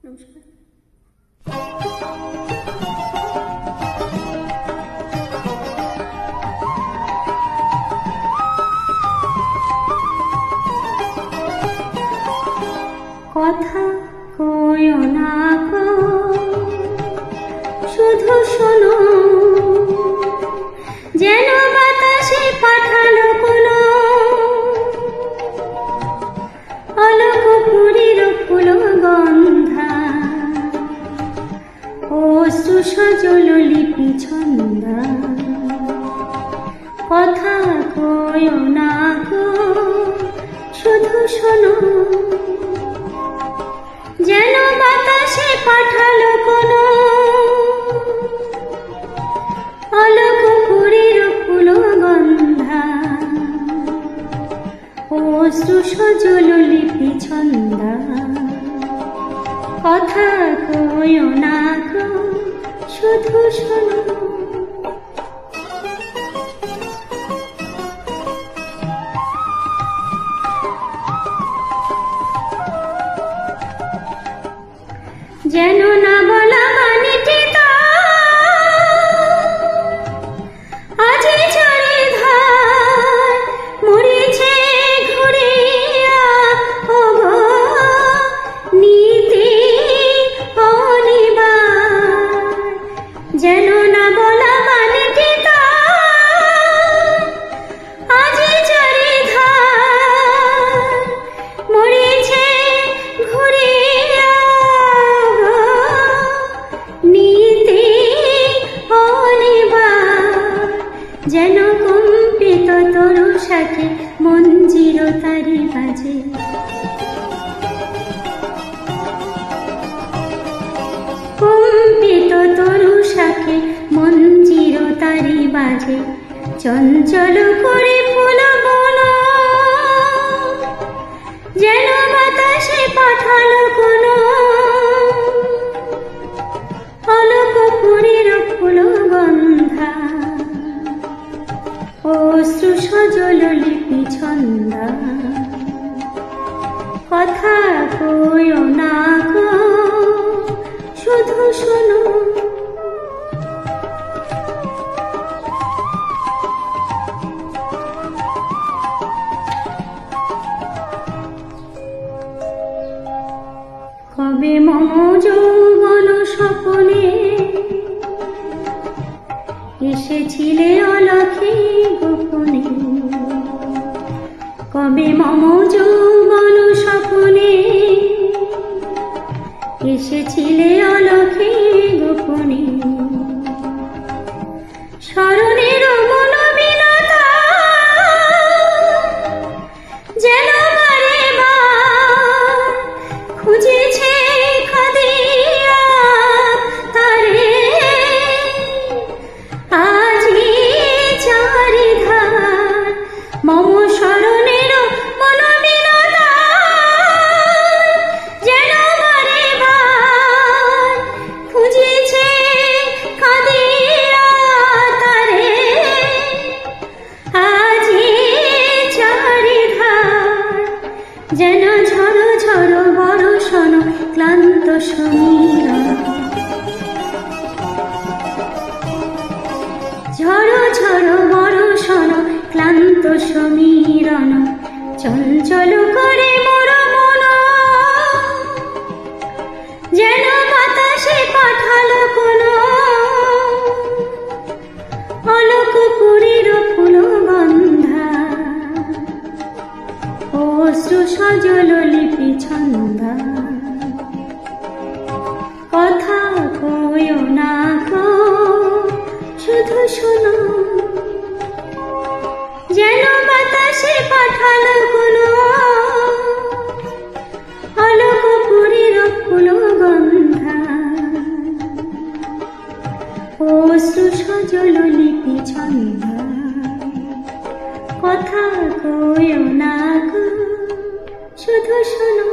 নমস্কার। কথা কয়ো না গো, শুধু শোনো, যেন বাতাসে পাঠালো কোনো অলক পুরীর ফুল গন্ধা, অশ্রু সজল লিপি ছন্দা। কথা কয়ো না গো, শুধু শোনো, যেন বাতাসে পাঠালো কোনো অলক পুরীর ফুল গন্ধা, অশ্রু সজল লিপি ছন্দা। কথা কয়ো না গো, শুধু শোনো। যেন না বলা বাণীটি আজি চারিধার মরিছে ঘুরিয়া, ওগো নীতি অনিবার। যেন না বলা বাণীটি আজি চারিধার মরিছে ঘুরিয়া, যেন কম্পিত তরু সাথে মঞ্জির তারি বাজে। কম্পিত তরু সাথে মঞ্জির তারি বাজে, চঞ্চল করে ফুল বন, যেন বাতাসে পাঠালো কোনো অলক পুরীর ফুল গন্ধা, অশ্রু সজল লিপি ছন্দা। কথা কয়ো না গো, শুধু শোনো। কবে মম যৌবন স্বপনে এসেছিলে অলখে গোপনে, কবে মম যৌবন স্বপনে এসেছিলে অলখে গোপনে। স্মরণের মনোবিনতা যেন বারে বার খুঁজেছে খাদিয়া তারে, আজি চারিধার মম স্মরণের মনোবিনতা যেন বারে বার খুঁজেছে খাদিয়া তারে, আজি চারিধার যেন ঝড় ঝড় বর্ষণ ক্লান্ত সমীরণ। ঝড় ঝড় বর্ষণ ক্লান্ত সমীরণ, চঞ্চল করে মোর মন, যেন বাতাসে পাঠালো কোনো অলক পুরীর ফুল গন্ধা, অশ্রু সজল লিপি ছন্দা। কথা কয়ো না গো, শুধু শোনো, যেন বাতাসে পাঠালো কোনো অলক পুরীর ফুল গন্ধা, অশ্রু সজল লিপি ছন্দা। কথা কয়ো না গো, শুধু শোনো।